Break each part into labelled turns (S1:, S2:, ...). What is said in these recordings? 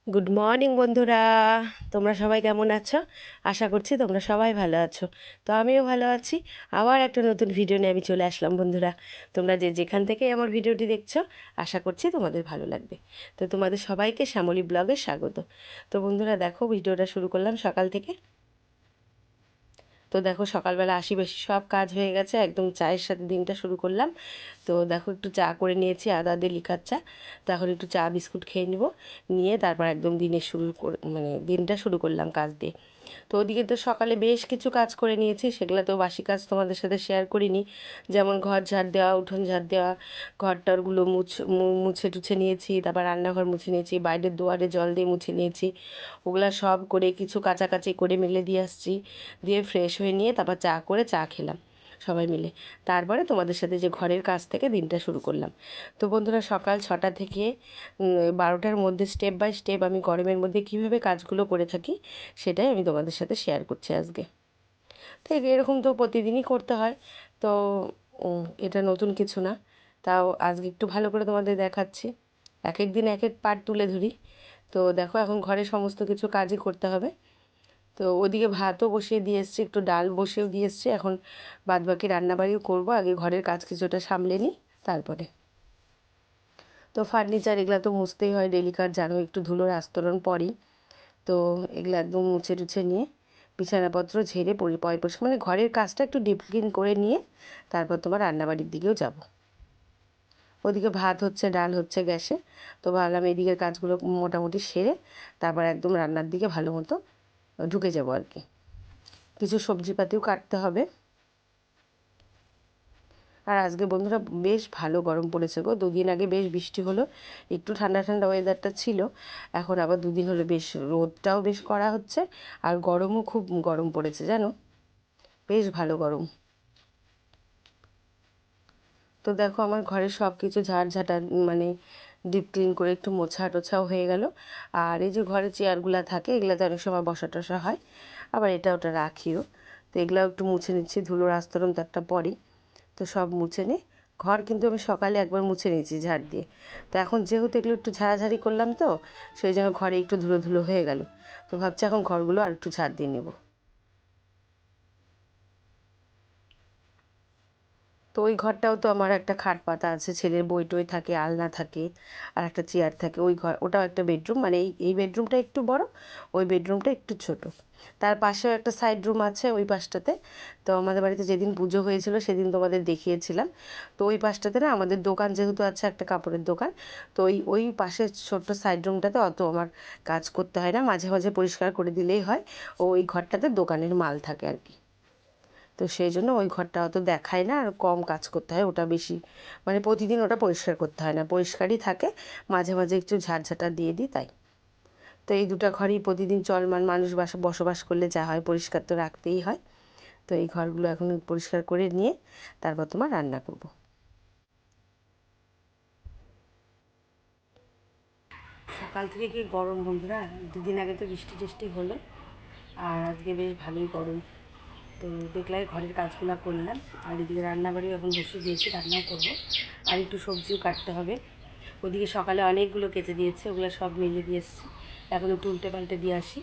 S1: Good morning বন্ধুরা, তোমরা সবাই কেমন আছো? আশা করছি তোমরা সবাই ভালো আছো। তো আমিও ভালো আছি। আবার একটা নতুন ভিডিও নিয়ে আমি চলে আসলাম বন্ধুরা। তোমরা যে যেখান থেকে আমার ভিডিওটি দেখছো, আশা করছি তোমাদের ভালো লাগবে। তো তোমাদের সবাইকে শ্যামলী ব্লগে স্বাগত। তো বন্ধুরা দেখো, ভিডিওটা শুরু করলাম সকাল থেকে। তো দেখো, সকালবেলা আশি বেশি সব কাজ হয়ে গেছে, একদম চায়ের সাথে দিনটা শুরু করলাম। তো দেখো, একটু চা করে নিয়েছি, আদা দিয়ে লিকার চা। তো এখন একটু চা বিস্কুট খেয়ে নিব, নিয়ে তারপর একদম দিনের শুরু মানে দিনটা শুরু করলাম কাজ দিয়ে। তো ওদিকে তো সকালে বেশ কিছু কাজ করে নিয়েছি, সেগুলো তো বাসি কাজ তোমাদের সাথে শেয়ার করিনি। যেমন ঘর ঝাড় দেওয়া, উঠোন ঝাড় দেওয়া, ঘরটারগুলো মুছে টুছে নিয়েছি, তারপর রান্নাঘর মুছে নিয়েছি, বাইরের দুয়ারে জল দিয়ে মুছে নিয়েছি। ওগুলা সব করে কিছু কাচাকাচি করে মেলে দিয়ে আসছি, দিয়ে ফ্রেশ হয়ে নিয়ে তারপর চা করে চা খেলাম সবাই মিলে। তারপরে তোমাদের সাথে যে ঘরের কাজ থেকে দিনটা শুরু করলাম। তো বন্ধুরা, সকাল 6টা থেকে 12টার মধ্যে স্টেপ বাই স্টেপ আমি গরমের মধ্যে কীভাবে কাজগুলো করে থাকি সেটাই আমি তোমাদের সাথে শেয়ার করছি আজকে। তো এরকম তো প্রতিদিনই করতে হয়। তো এটা নতুন কিছু না। তাও আজকে একটু ভালো করে তোমাদের দেখাচ্ছি, এক এক দিন এক এক পার্ট তুলে ধরি। তো দেখো, এখন ঘরে সমস্ত কিছু কাজই করতে হবে। তো ওদিকে ভাতও বসিয়ে দিয়ে এসছি, একটু ডাল বসিয়েও দিয়ে এসছি। এখন বাদবাকি রান্নাবাড়িও করবো, আগে ঘরের কাজ কিছুটা সামলে নিই তারপরে। তো ফার্নিচার এগুলো তো মুছতেই হয়, ডেলিকার জানো, একটু ধুলোর আস্তরণ পড়েই। তো এগুলো একদম মুছে টুছে নিয়ে বিছানাপত্র ঝেড়ে পরিষ্কার, মানে ঘরের কাজটা একটু ডিপ ক্লিন করে নিয়ে তারপর তোমার রান্নাবাড়ির দিকেও যাব। ওদিকে ভাত হচ্ছে, ডাল হচ্ছে গ্যাসে। তো ভাবলাম এদিকের কাজগুলো মোটামুটি সেরে তারপর একদম রান্নার দিকে ভালো মতো ঢুকে যাবো আর কি। কিছু সবজিপাতিও কাটতে হবে। আর আজকে বন্ধুরা বেশ ভালো গরম পড়েছে গো। দুদিন আগে বেশ বৃষ্টি হলো, একটু ঠান্ডা ঠান্ডা ওয়েদারটা ছিল। এখন আবার দুদিন হলো বেশ রোদটাও বেশ করা হচ্ছে, আর গরমও খুব গরম পড়েছে জানো, বেশ ভালো গরম। তো দেখো, আমার ঘরের সব কিছু ঝাড় মানে ডিপ ক্লিন করে একটু মোছা টোছাও হয়ে গেল। আর এই যে ঘরে চেয়ারগুলো থাকে, এগুলোতে অনেক সময় বসা টসা হয়, আবার এটা ওটা রাখিও। তো এগুলাও একটু মুছে নিচ্ছি, ধুলোর আস্তরণ তো একটা পরেই। তো সব মুছে নিই। ঘর কিন্তু আমি সকালে একবার মুছে নিয়েছি ঝাড় দিয়ে। তো এখন যেহেতু এগুলো একটু ঝাড়াঝাড়ি করলাম, তো সেই জন্য ঘরে একটু ধুলো ধুলো হয়ে গেল। তো ভাবছি এখন ঘরগুলো আর একটু ঝাড় দিয়ে নেব। তো ওই ঘরটাও তো আমার একটা খাট পাতা আছে, ছেলের বই টই থাকে, আলনা থাকে, আর একটা চেয়ার থাকে। ওই ঘর, ওটাও একটা বেডরুম, মানে এই বেডরুমটা একটু বড়, ওই বেডরুমটা একটু ছোট। তার পাশেও একটা সাইড রুম আছে ওই পাশটাতে। তো আমাদের বাড়িতে যেদিন পুজো হয়েছিল সেদিন তোমাদের দেখিয়েছিলাম। তো ওই পাশটাতে না আমাদের দোকান যেহেতু আছে, একটা কাপড়ের দোকান। তো ওই পাশের ছোট্ট সাইড রুমটাতে অত আমার কাজ করতে হয় না, মাঝে মাঝে পরিষ্কার করে দিলেই হয়। ওই ঘরটাতে দোকানের মাল থাকে আর কি। তো সেই জন্য ওই ঘরটা অত দেখায় না, আর কম কাজ করতে হয় ওটা বেশি, মানে প্রতিদিন ওটা পরিষ্কার করতে হয় না, পরিষ্কারই থাকে। মাঝে মাঝে একটু ঝাড়ঝাঁটা দিয়ে দিই তাই। তো এই দুটো ঘরই প্রতিদিন চলমান মানুষ বসবাস করলে যা হয়, পরিষ্কার তো রাখতেই হয়। তো এই ঘরগুলো এখন পরিষ্কার করে নিয়ে তারপর তোমার রান্না করব। সকাল থেকে কি গরম বন্ধুরা, দুদিন আগে তো বৃষ্টি টিষ্টি হলো, আর আজকে বেশ ভালোই গরম। তো দেখলাই ঘরের কাজগুলো করলাম, আর এদিকে রান্নাবাড়িও এখন বসিয়ে দিয়েছি, রান্নাও করবো। আর একটু সবজিও কাটতে হবে। ওদিকে সকালে অনেকগুলো কেটে দিয়েছে, ওগুলো সব মিলে দিয়ে এসছি। এখন একটু উল্টে পাল্টে দিয়ে আসি,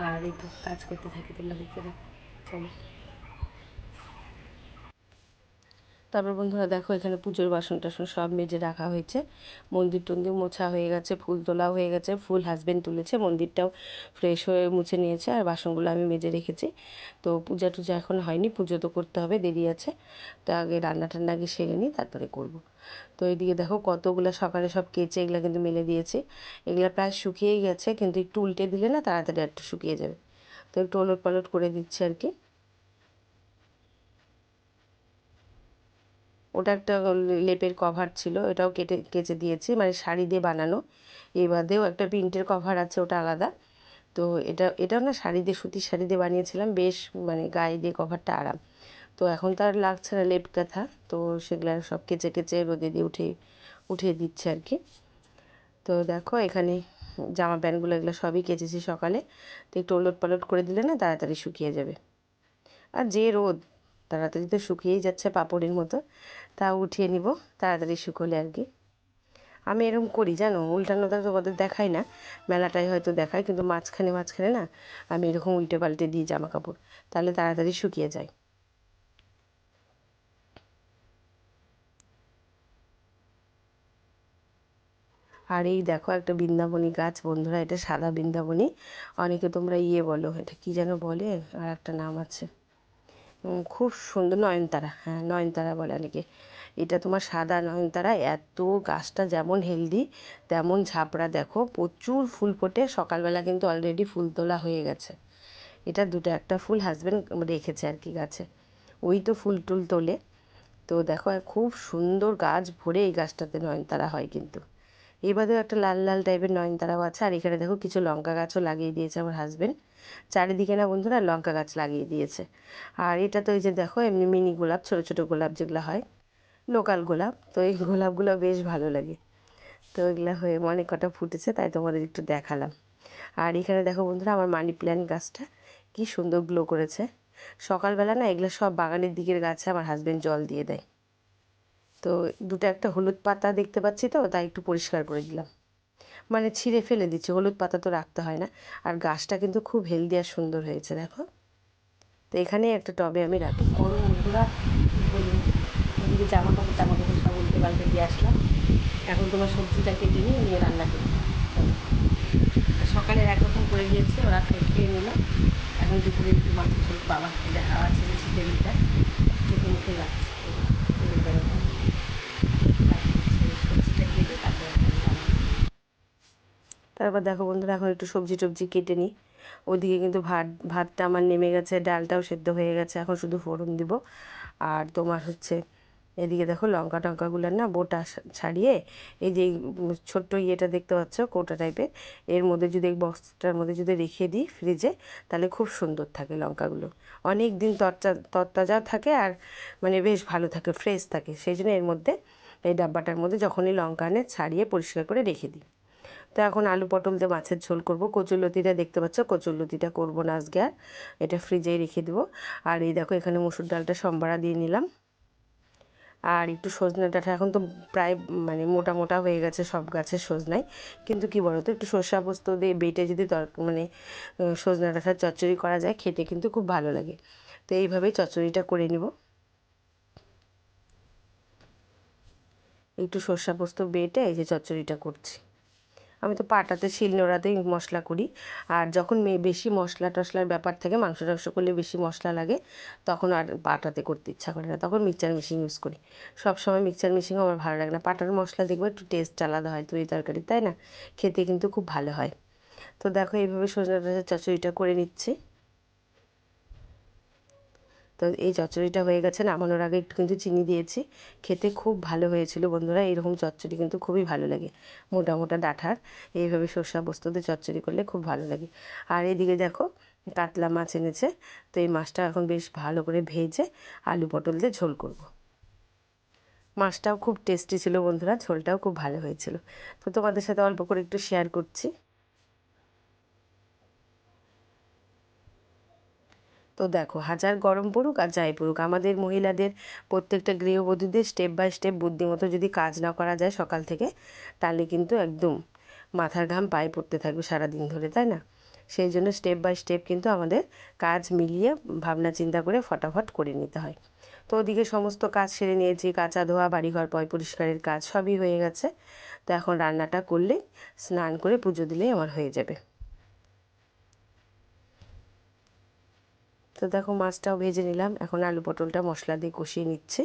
S1: আর একটু কাজ করতে থাকি। তোমরা দেখতে থাকো, চলো। তারপর বন্ধুরা দেখো, এখানে পুজোর বাসন টাসন সব মেজে রাখা হয়েছে। মন্দির টন্দির মোছা হয়ে গেছে, ফুল তোলাও হয়ে গেছে, ফুল হাজবেন্ড তুলেছে, মন্দিরটাও ফ্রেশ হয়ে মুছে নিয়েছে, আর বাসনগুলো আমি মেজে রেখেছি। তো পূজা টুজা এখন হয়নি, পুজো তো করতে হবে, দেরি আছে। তো আগে রান্না টান্না আগে সেরে নিই, তারপরে করব। তো এইদিকে দেখো, কতগুলো সকালে সব কেচে এগুলো কিন্তু মেলে দিয়েছি। এগুলো প্রায় শুকিয়েই গেছে, কিন্তু একটু উল্টে দিলে না তাড়াতাড়ি একটু শুকিয়ে যাবে। তো একটু ওলট পালট করে দিচ্ছি আর কি। ওটা একটা লেপের কভার ছিল, এটাও কেচে দিয়েছি, মানে শাড়ি দিয়ে বানানো। এ বাদেও একটা প্রিন্টের কভার আছে, ওটা আলাদা। তো এটাও না শাড়ি দিয়ে, সুতির শাড়ি দিয়ে বানিয়েছিলাম, বেশ মানে গায়ে দিয়ে কভারটা আরাম। তো এখন তো আর লাগছে না লেপ কাঁথা। তো সেগুলো সব কেচে কেচে রোদে দিয়ে উঠিয়ে দিচ্ছে আর কি। তো দেখো, এখানে জামা প্যান্টগুলো এগুলো সবই কেচেছি সকালে। তো একটু ওলট পালট করে দিলে না তাড়াতাড়ি শুকিয়ে যাবে। আর যে রোদ, তাড়াতাড়ি তো শুকিয়েই যাচ্ছে পাপড়ের মতো। তা উঠিয়ে নিব তাড়াতাড়ি শুকোলে আর কি। আমি এরকম করি জানো, উল্টানোটা তোমাদের দেখাই না, মেলাটাই হয়তো দেখায়, কিন্তু মাঝখানে মাঝখানে না আমি এরকম উল্টে পাল্টে দিই জামা কাপড়, তাহলে তাড়াতাড়ি শুকিয়ে যায়। আর এই দেখো একটা বৃন্দাবনী গাছ বন্ধুরা, এটা সাদা বৃন্দাবনী, অনেকে তোমরা বলো, এটা কি যেন বলে, আর একটা নাম আছে, খুব সুন্দর, নয়নতারা, হ্যাঁ নয়নতারা বলে অনেকে। এটা তোমার সাদা নয়নতারা, এত গাছটা যেমন হেলদি তেমন ঝাপড়া, দেখো প্রচুর ফুল ফোটে, সকালবেলা কিন্তু অলরেডি ফুল তোলা হয়ে গেছে। এটা দুটো একটা ফুল হাজব্যান্ড রেখেছে আর কি গাছে, ওই তো ফুল টুল তোলে। তো দেখো খুব সুন্দর গাছ ভরে এই গাছটাতে নয়নতারা হয় কিন্তু। এবারেও একটা লাল লাল টাইপের নয়নতারাও আছে। আর এখানে দেখো কিছু লঙ্কা গাছও লাগিয়ে দিয়েছে আমার হাজব্যান্ড, চারিদিকে না বন্ধুরা লঙ্কা গাছ লাগিয়ে দিয়েছে। আর এটা তো এই যে দেখো এমনি মিনি গোলাপ, ছোটো ছোটো গোলাপ যেগুলো হয়, লোকাল গোলাপ, তো এই গোলাপগুলো বেশ ভালো লাগে। তো এগুলো হয়ে অনেক কটা ফুটেছে, তাই তোমাদের একটু দেখালাম। আর এখানে দেখো বন্ধুরা আমার মানি প্ল্যান্ট গাছটা কি সুন্দর গ্লো করেছে। সকালবেলা না এগুলো সব বাগানের দিকের গাছে আমার হাজব্যান্ড জল দিয়ে দেয়। তো দুটো একটা হলুদ পাতা দেখতে পাচ্ছি, তো তাই একটু পরিষ্কার করে দিলাম, মানে ছিঁড়ে ফেলে দিচ্ছি, হলুদ পাতা তো রাখতে হয় না। আর গাছটা কিন্তু খুব হেলদি আর সুন্দর হয়েছে দেখো। তো এখানেই একটা টবে আমি রাখি। বন্ধুরা ওদিকে জামা কাপড় সব উল্টে পাল্টে দিয়ে আসলাম, এখন তোমার সবজিটা কেটে নিয়ে রান্না করি। সকালে একরকম করে দিয়েছে, ওরা খেয়ে নিল। এখন দুপুরে একটু মাছের ঝোল, বাবা দেখা আছে যে শীতের দিকটা মুখে মুখে লাগছে, সবজিটা কেটে তারপরে তারপর দেখো বন্ধুরা এখন একটু সবজি টবজি কেটে নিই। ওদিকে কিন্তু ভাতটা আমার নেমে গেছে, ডালটাও সেদ্ধ হয়ে গেছে, এখন শুধু ফোড়ন দিব। আর তোমার হচ্ছে এদিকে দেখো লঙ্কা টঙ্কাগুলো না বোটা ছাড়িয়ে, এই যে ছোট্ট ইয়েটা দেখতে পাচ্ছ কৌটা টাইপের, এর মধ্যে যদি এই বক্সটার মধ্যে যদি রেখে দিই ফ্রিজে, তাহলে খুব সুন্দর থাকে লঙ্কাগুলো, অনেক দিন তরতাজা থাকে, আর মানে বেশ ভালো থাকে, ফ্রেশ থাকে। সেই জন্য এর মধ্যে, এই ডাব্বাটার মধ্যে যখনই লঙ্কা আনে ছাড়িয়ে পরিষ্কার করে রেখে দিই। তো এখন আলু পটল দিয়ে মাছের ঝোল করব। কচুরলতিটা দেখতে পাচ্ছ, কচুরলতিটা করবো না আজকে আর, এটা ফ্রিজেই রেখে দেবো। আর এই দেখো এখানে মসুর ডালটা সম্বারা দিয়ে নিলাম। আর একটু সজনে ডাঁটা, এখন তো প্রায় মানে মোটা মোটা হয়ে গেছে সব গাছের সজনাই, কিন্তু কি বলতো একটু সর্ষে পোস্ত দিয়ে বেটে যদি মানে সজনে ডাঁটার চচ্চড়ি করা যায়, খেতে কিন্তু খুব ভালো লাগে। তো এইভাবেই চচ্চড়িটা করে নিব। একটু সর্ষে পোস্ত বেটে এই যে চচ্চড়িটা করছি। আমি তো পাটাতে শিলনোড়াতেই মশলা করি। আর যখন বেশি মশলা টশলার ব্যাপার থাকে, মাংস টাংস করলে বেশি মশলা লাগে, তখন আর পাটাতে করতে ইচ্ছা করে না, তখন মিক্সচার মেশিন ইউজ করি। সব সময় মিক্সচার মেশিনও আমার ভালো লাগে না, পাটার মশলা দেখবো একটু টেস্ট আলাদা হয় তরি তরকারি, তাই না? খেতে কিন্তু খুব ভালো হয়। তো দেখো এইভাবে সজনে ডাঁটার চচ্চড়িটা করে নিচ্ছি। তো এই চচ্চড়িটা হয়ে গেছে, নামানোর আগে একটু কিন্তু চিনি দিয়েছি, খেতে খুব ভালো হয়েছিল বন্ধুরা। এইরকম চচ্চড়ি কিন্তু খুবই ভালো লাগে, মোটা মোটা ডাঁটার এইভাবে সর্ষে পোস্ত দিয়ে চচ্চড়ি করলে খুব ভালো লাগে। আর এদিকে দেখো কাতলা মাছ এনেছে, তো এই মাছটা এখন বেশ ভালো করে ভেজে আলু পটল দিয়ে ঝোল করব। মাছটাও খুব টেস্টি ছিল বন্ধুরা, ঝোলটাও খুব ভালো হয়েছিল। তো তোমাদের সাথে অল্প করে একটু শেয়ার করছি। তো দেখো হাজার গরম পড়ুক আর যাই পড়ুক, আমাদের মহিলাদের প্রত্যেকটা গৃহবধূদের স্টেপ বাই স্টেপ বুদ্ধিমতো যদি কাজ না করা যায় সকাল থেকে, তাহলে কিন্তু একদম মাথার ঘাম পায়ে পড়তে থাকবে সারাদিন ধরে, তাই না? সেই জন্য স্টেপ বাই স্টেপ কিন্তু আমাদের কাজ মিলিয়ে ভাবনা চিন্তা করে ফটাফট করে নিতে হয়। তো ওদিকে সমস্ত কাজ সেরে নিয়েছি, কাচা ধোয়া বাড়িঘর পয় পরিষ্কারের কাজ সবই হয়ে গেছে। তো এখন রান্নাটা করলেই, স্নান করে পুজো দিলেই আমার হয়ে যাবে। তো দেখো মাছটাও ভেজে নিলাম, এখন আলু পটলটা মশলা দিয়ে কষিয়ে নিচ্ছি।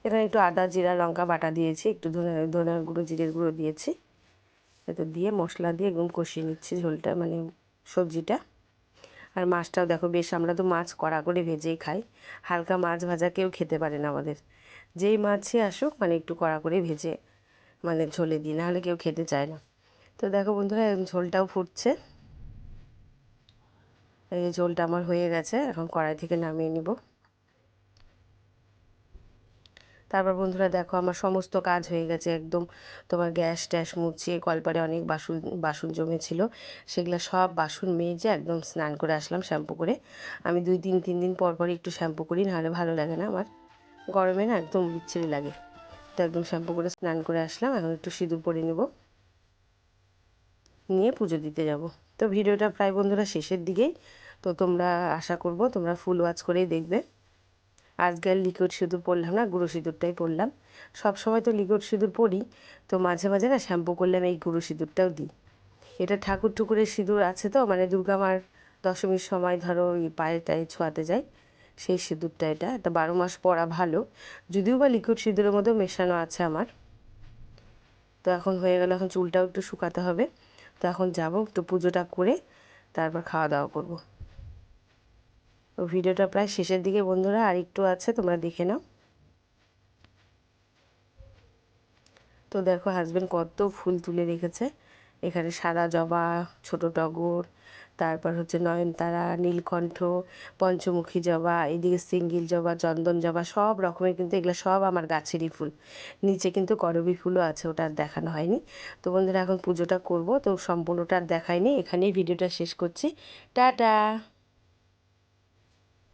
S1: এখানে একটু আদা জিরা লঙ্কা বাটা দিয়েছি, একটু ধনের গুঁড়ো জিরের গুঁড়ো দিয়েছি, এতো দিয়ে মশলা দিয়ে একদম কষিয়ে নিচ্ছি ঝোলটা, মানে সবজিটা। আর মাছটাও দেখো বেশ, আমরা তো মাছ কড়া করে ভেজেই খাই, হালকা মাছ ভাজা কেউ খেতে পারে না আমাদের, যেই মাছই আসুক মানে একটু কড়া করে ভেজে মানে ঝোলে দিই, নাহলে কেউ খেতে চায় না। তো দেখো বন্ধুরা ঝোলটাও ফুটছে, এই ঝোলটা আমার হয়ে গেছে, এখন কড়াই থেকে নামিয়ে নিব। তারপর বন্ধুরা দেখো আমার সমস্ত কাজ হয়ে গেছে একদম, তোমার গ্যাস ট্যাস মুছিয়ে, কলপারে অনেক বাসন বাসন জমেছিল, সেগুলো সব বাসন মেজে একদম স্নান করে আসলাম শ্যাম্পু করে। আমি 2 দিন 3 দিন পর পর একটু শ্যাম্পু করি, নাহলে ভালো লাগে না আমার, গরমে না একদম বিচ্ছিরি লাগে। তো একদম শ্যাম্পু করে স্নান করে আসলাম, এখন একটু সিঁদুর পরে নেব, নিয়ে পুজো দিতে যাব। তো ভিডিওটা প্রায় বন্ধুরা শেষের দিকেই, তো তোমরা আশা করব তোমরা ফুল ওয়াচ করেই দেখবে। আজকে আর লিকুইড সিঁদুর পরলাম না, গুঁড়ো সিঁদুরটাই পরলাম। সব সময় তো লিকুইড সিঁদুর পরি, তো মাঝে মাঝে না শ্যাম্পু করলে আমি এই গুঁড়ো সিঁদুরটাও দিই। এটা ঠাকুর টুকুরের সিঁদুর আছে, তো মানে দুর্গা মার দশমীর সময় ধরো ওই পায়ে টায়ে ছোঁয়াতে যায়, সেই সিঁদুরটা। এটা 12 মাস পরা ভালো, যদিও বা লিকুইড সিঁদুরের মধ্যেও মেশানো আছে আমার। তো এখন হয়ে গেল, এখন চুলটাও একটু শুকাতে হবে। তো এখন যাবো একটু পুজোটা করে তারপর খাওয়া দাওয়া করবো। তো ভিডিওটা প্রায় শেষের দিকে বন্ধুরা, আর একটু আছে, তোমরা দেখে নাও। তো দেখো হাজবেন্ড কত ফুল তুলে রেখেছে, এখানে সাদা জবা, ছোট টগর, তারপর হচ্ছে নয়নতারা, নীলকণ্ঠ, পঞ্চমুখী জবা, এদিকে সিঙ্গিল জবা, চন্দন জবা, সব রকমের, কিন্তু এগুলো সব আমার গাছেরই ফুল। নিচে কিন্তু করবী ফুলও আছে, ওটা আর দেখানো হয়নি। তো বন্ধুরা এখন পুজোটা করব, তো সম্পূর্ণটা আর দেখাইনি, এখানেই ভিডিওটা শেষ করছি। টাটা।